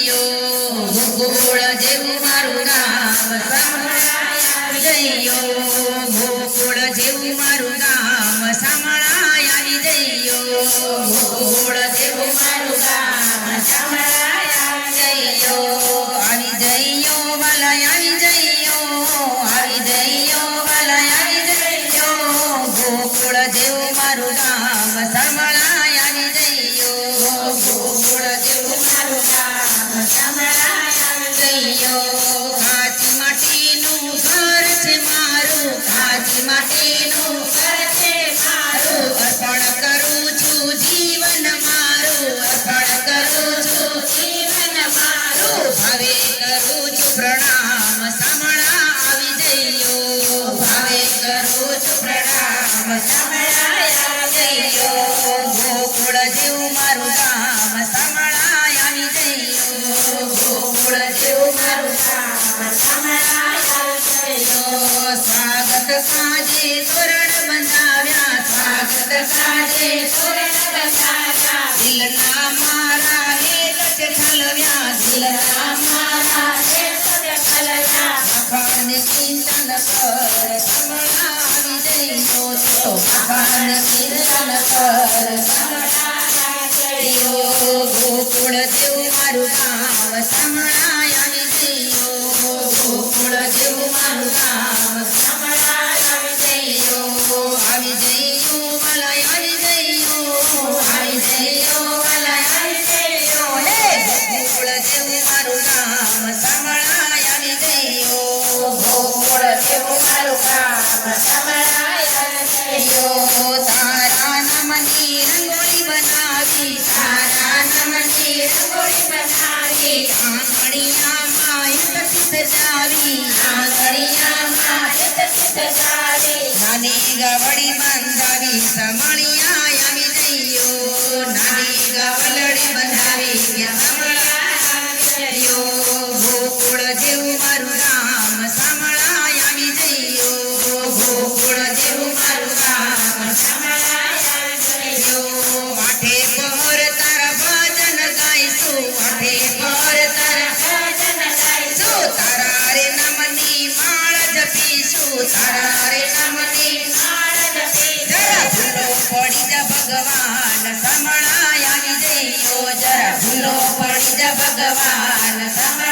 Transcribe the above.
જઈયો ગોકુળ જેવું મારું ગામ સાંભળાય આવી જઈયો ગોકુળ જેવું મારું ગામ સાંભળાય આવી જઈયો ગોકુળ જેવું મારું ગામ સાંભળાય આવી જઈયો વાલા આવી જઈયો વાલા આવી જઈયો ગોકુળ જેવું મારું ગામ સાંભળાય આવી જઈયો ગોકુળ જેવું મારું ગામ સાંભળાય આવી જઈયો કાચી માટીનું ઘર છે મારું કાચી માટીનું ઘર છે મારું અર્પણ કરું છું જીવન મારું અર્પણ કરું છું જીવન મારું ભાવે કરું છું પ્રણામ સાંભળા આવી જઈયો ભાવે કરું છું પ્રણામ સાંભળાય આવી જઈયો ગોકુળ જેવું મારું ગામ સાંભળાય આવી જઈયો ગોકુળ જેવું મારું ગામ સાંભળાય આવી જઈયો સ્વાગત સાજે તોરણ બંધાવ્યા સ્વાગત સાજે તોરણ બંધાવ્યા દિલના મારા હેત છે ઠલવ્યા દિલના મારા હેત છે ઠલવ્યા મખાને ચિંતન કર સાંભળા આવી જઈયો તો મખાને ચિંતન કર સાંભળા આવી જઈયો ગોકુળ જેવું મારું ગામ સાંભળાય આવી જઈયો ગોકુળ જેવું મારું ગામ સાંભળાય આવી જઈયો વાલા આવી જઈયો વાલા આવી જઈયો હે ગોકુળ જેવું મારું ગામ સાંભળાય આવી જઈયો ગોકુળ જેવું મારું ગામ સાંભળાય આવી જઈયો તારા નામની રંગોળી બનાવી તારા નામની રંગોળી બનાવી આંગણિયામાં હિત સજાવી આંગણિયામાં હિત સજાવી નાની ગાવડી બંધાવી સમણિયા આવી જઈયો નાની ગાવલડી બંધાવી સમણિયા આવી જઈયો ગોકુળ જેવું મારું ગામ સાંભળાય આવી જઈયો ગોકુળ જેવું મારું ગામ સાંભળાય આવી જઈયો માથે પર તારા ભજન ગાઈશું માથે પર તારા ભજન ગાઈશું તારા રે નામની માળ જપીશું તારા રે નામની માળ જપીશું જરા ભૂલો પડી જા ભગવાન સાંભળાય આવી જઈયો જરા ભૂલો પડી જા ભગવાન સાંભળાય